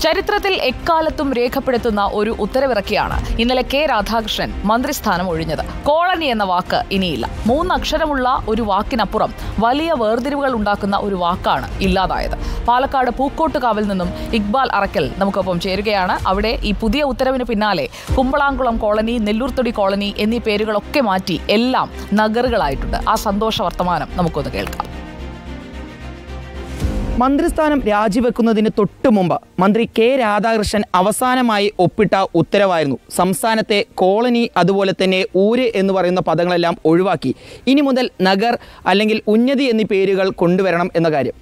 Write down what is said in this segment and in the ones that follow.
ചരിത്രത്തിൽ എക്കാലത്തും രേഖപ്പെടുത്തുന്ന ഒരു ഉത്തരവിറക്കിയാണ് ഇന്നലെ കെ രാധാകൃഷ്ണൻ മന്ത്രിസ്ഥാനം ഒഴിഞ്ഞത്. കോളനി എന്ന വാക്ക് ഇനിയില്ല. 3 അക്ഷരമുള്ള ഒരു വാക്കിനപ്പുറം വലിയ വേർതിരിവുകൾ ഉണ്ടാക്കുന്ന ഒരു വാക്കാണ് ഇല്ലാതായത്. പാലക്കാട് പൂക്കോട്ടുകാവിൽ നിന്നും ഇക്ബാൽ അറക്കൽ നമുക്കൊപ്പം ചേരുകയാണ്. അവിടെ ഈ പുതിയ ഉത്തരവിന് പിന്നാലെ കുമ്പളാംകുളം കോളനി, നെല്ലൂർത്തൊടി കോളനി എന്നീ പേരുകളൊക്കെ മാറ്റി എല്ലാം നഗറുകളായിട്ടുണ്ട്. ആ സന്തോഷ വർത്തമാനം നമുക്കൊന്ന് കേൾക്കാം. മന്ത്രിസ്ഥാനം രാജിവെക്കുന്നതിന് തൊട്ടു മുമ്പ് മന്ത്രി കെ രാധാകൃഷ്ണൻ അവസാനമായി ഒപ്പിട്ട ഉത്തരവായിരുന്നു സംസ്ഥാനത്തെ കോളനി അതുപോലെ തന്നെ ഊര് എന്ന് പറയുന്ന പദങ്ങളെല്ലാം ഒഴിവാക്കി ഇനി മുതൽ നഗർ അല്ലെങ്കിൽ ഉന്നതി എന്നീ പേരുകൾ കൊണ്ടുവരണം എന്ന കാര്യം.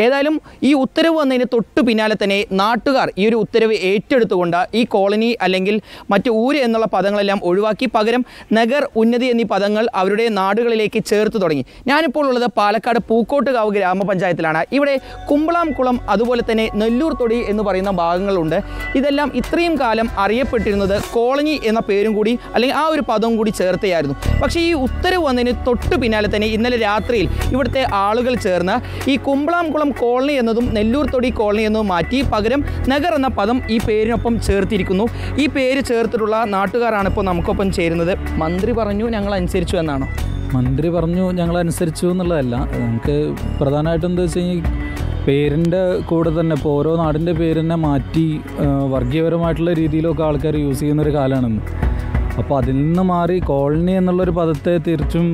ഏതായാലും ഈ ഉത്തരവ് വന്നതിന് തൊട്ടു പിന്നാലെ തന്നെ നാട്ടുകാർ ഈ ഒരു ഉത്തരവ് ഏറ്റെടുത്തുകൊണ്ട് ഈ കോളനി അല്ലെങ്കിൽ മറ്റ് ഊര് എന്നുള്ള പദങ്ങളെല്ലാം ഒഴിവാക്കി പകരം നഗർ, ഉന്നതി എന്നീ പദങ്ങൾ അവരുടെ നാടുകളിലേക്ക് ചേർത്ത് തുടങ്ങി. ഞാനിപ്പോൾ ഉള്ളത് പാലക്കാട് പൂക്കോട്ടുകാവ് ഗ്രാമപഞ്ചായത്തിലാണ്. ഇവിടെ കുമ്പളാംകുളം അതുപോലെ തന്നെ നെല്ലൂർത്തൊടി എന്ന് പറയുന്ന ഭാഗങ്ങളുണ്ട്. ഇതെല്ലാം ഇത്രയും കാലം അറിയപ്പെട്ടിരുന്നത് കോളനി എന്ന പേരും കൂടി അല്ലെങ്കിൽ ആ ഒരു പദവും കൂടി ചേർത്തയായിരുന്നു. പക്ഷേ ഈ ഉത്തരവ് വന്നതിന് തൊട്ടു പിന്നാലെ തന്നെ ഇന്നലെ രാത്രിയിൽ ഇവിടുത്തെ ആളുകൾ ചേർന്ന് ഈ കുമ്പളാംകുളം കോളനി എന്നതും നെല്ലൂർത്തൊടി കോളനി എന്നതും മാറ്റി പകരം നഗർ എന്ന പദം ഈ പേരിനൊപ്പം ചേർത്തിരിക്കുന്നു. ഈ പേര് ചേർത്തിട്ടുള്ള നാട്ടുകാരാണ് ഇപ്പോൾ നമുക്കൊപ്പം ചേരുന്നത്. മന്ത്രി പറഞ്ഞു ഞങ്ങൾ അനുസരിച്ചു എന്നാണോ? മന്ത്രി പറഞ്ഞു ഞങ്ങൾ അനുസരിച്ചു എന്നുള്ളതല്ല. നമുക്ക് പ്രധാനമായിട്ടും എന്താ വെച്ച് കഴിഞ്ഞാൽ പേരിൻ്റെ കൂടെ തന്നെ ഇപ്പോൾ ഓരോ നാടിൻ്റെ പേരിനെ മാറ്റി വർഗീയപരമായിട്ടുള്ള രീതിയിലൊക്കെ ആൾക്കാർ യൂസ് ചെയ്യുന്നൊരു കാലമാണെന്ന്. അപ്പോൾ അതിൽ നിന്ന് മാറി കോളനി എന്നുള്ളൊരു പദത്തെ തിരിച്ചും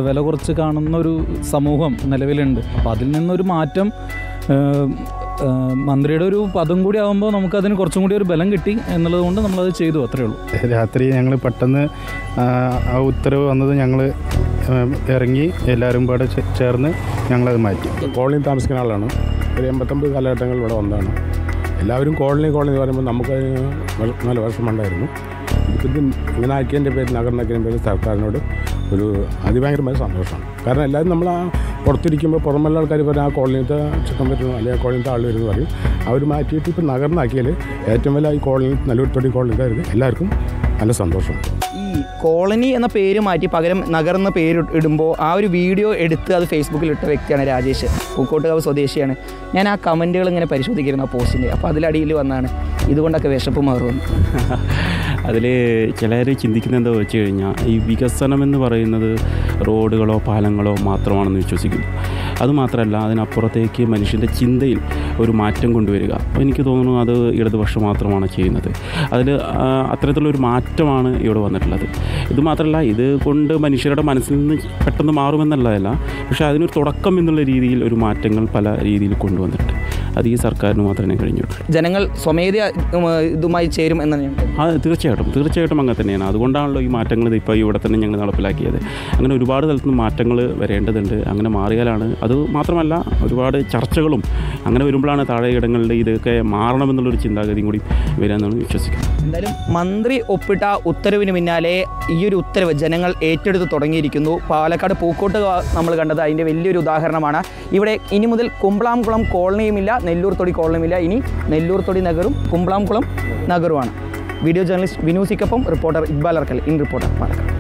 വില കുറച്ച് കാണുന്ന ഒരു സമൂഹം നിലവിലുണ്ട്. അപ്പോൾ അതിൽ നിന്നൊരു മാറ്റം മന്ത്രിയുടെ ഒരു പദം കൂടി ആകുമ്പോൾ നമുക്കതിന് കുറച്ചും കൂടി ഒരു ബലം കിട്ടി എന്നുള്ളത് കൊണ്ട് നമ്മളത് ചെയ്തു, അത്രയേ ഉള്ളൂ. രാത്രി ഞങ്ങൾ പെട്ടെന്ന് ആ ഉത്തരവ് വന്നത് ഞങ്ങൾ ഇറങ്ങി എല്ലാവരും കൂടെ ചേർന്ന് ഞങ്ങളത് മാറ്റി. കോളനി താമസിക്കുന്ന ആളാണ്. ഒരു 89 കാലഘട്ടങ്ങളിൽ ഇവിടെ വന്നതാണ്. എല്ലാവരും കോളനി എന്ന് പറയുമ്പോൾ നമുക്ക് 4 വർഷം ഉണ്ടായിരുന്നു. ഇത് ഇങ്ങനെ ആക്കിയതിൻ്റെ പേര് നഗറിനാക്കിയതിൻ്റെ പേര് സർക്കാരിനോട് ഒരു അതിഭയങ്കരമായ സന്തോഷമാണ്. കാരണം എല്ലാവരും നമ്മൾ ആ പുറത്തിരിക്കുമ്പോൾ പുറമെല്ലാം ആൾക്കാർ പറയും ആ കോളനിത്തെ ചിക്കൻ പറ്റുന്നു അല്ലെങ്കിൽ ആ കോളനിത്തെ ആൾ വരുന്നു പറയും. അവർ മാറ്റിയിട്ട് ഇപ്പോൾ നഗറിനാക്കിയാൽ ഏറ്റവും വലിയ ഈ കോളനി നെല്ലൂർത്തൊടി കോളനിക്കാർക്ക് എല്ലാവർക്കും നല്ല സന്തോഷം. ഈ കോളനി എന്ന പേര് മാറ്റി പകരം നഗർ എന്ന പേര് ഇടുമ്പോൾ ആ ഒരു വീഡിയോ എടുത്ത് അത് ഫേസ്ബുക്കിൽ ഇട്ട വ്യക്തിയാണ് രാജേഷ്, പൂക്കോട്ടുകാവ് സ്വദേശിയാണ്. ഞാൻ ആ കമൻറ്റുകൾ ഇങ്ങനെ പരിശോധിച്ചിരുന്നു ആ പോസ്റ്റിൻ്റെ. അപ്പോൾ അതിലടിയിൽ വന്നാണ് ഇതുകൊണ്ടൊക്കെ വിശപ്പ് മാറുമെന്ന്. അതിൽ ചിലർ ചിന്തിക്കുന്നത് എന്താ വെച്ച് കഴിഞ്ഞാൽ ഈ വികസനം എന്ന് പറയുന്നത് റോഡുകളോ പാലങ്ങളോ മാത്രമാണെന്ന് വിശ്വസിക്കുന്നു. അതുമാത്രമല്ല അതിനപ്പുറത്തേക്ക് മനുഷ്യൻ്റെ ചിന്തയിൽ ഒരു മാറ്റം കൊണ്ടുവരിക. അപ്പോൾ എനിക്ക് തോന്നുന്നു അത് ഇടതുപക്ഷം മാത്രമാണ് ചെയ്യുന്നത്. അതിൽ അത്തരത്തിലുള്ളൊരു മാറ്റമാണ് ഇവിടെ വന്നിട്ടുള്ളത്. ഇതുമാത്രമല്ല ഇത് കൊണ്ട് മനുഷ്യരുടെ മനസ്സിൽ നിന്ന് പെട്ടെന്ന് മാറുമെന്നുള്ളതല്ല, പക്ഷേ അതിനൊരു തുടക്കം എന്നുള്ള രീതിയിൽ ഒരു മാറ്റങ്ങൾ പല രീതിയിൽ കൊണ്ടുവന്നിട്ടുണ്ട്. അത് ഈ സർക്കാരിന് മാത്രമേ കഴിഞ്ഞുള്ളൂ. ജനങ്ങൾ സ്വമേധയാ ഇതുമായി ചേരും എന്നാണ്. തീർച്ചയായിട്ടും അങ്ങനെ തന്നെയാണ്. അതുകൊണ്ടാണല്ലോ ഈ മാറ്റങ്ങൾ ഇപ്പോൾ ഇവിടെ തന്നെ ഞങ്ങൾ നടപ്പിലാക്കിയത്. അങ്ങനെ ഒരുപാട് തലത്തിൽ നിന്ന് മാറ്റങ്ങൾ വരേണ്ടതുണ്ട്. അങ്ങനെ മാറിയാലാണ്, അത് മാത്രമല്ല ഒരുപാട് ചർച്ചകളും അങ്ങനെ വരുമ്പോഴാണ് താഴെയിടങ്ങളിൽ ഇതൊക്കെ മാറണമെന്നുള്ളൊരു ചിന്താഗതിയും കൂടി വരാമെന്നാണ് വിശ്വസിക്കുന്നത്. എന്തായാലും മന്ത്രി ഒപ്പിട്ട ഉത്തരവിന് പിന്നാലെ ഈ ഒരു ഉത്തരവ് ജനങ്ങൾ ഏറ്റെടുത്ത് തുടങ്ങിയിരിക്കുന്നു. പാലക്കാട് പൂക്കോട്ട് നമ്മൾ കണ്ടത് അതിൻ്റെ വലിയൊരു ഉദാഹരണമാണ്. ഇവിടെ ഇനി മുതൽ കുമ്പളാംകുളം കോളനിയുമില്ല, നെല്ലൂർത്തൊടി കോളനിയുമില്ല. ഇനി നെല്ലൂർത്തൊടി നഗറും കുമ്പളാംകുളം നഗറുമാണ്. വീഡിയോ ജേർണലിസ്റ്റ് വിനു സിക്കൊപ്പം reporter Iqbal Arakkal, in reporter Palakkad.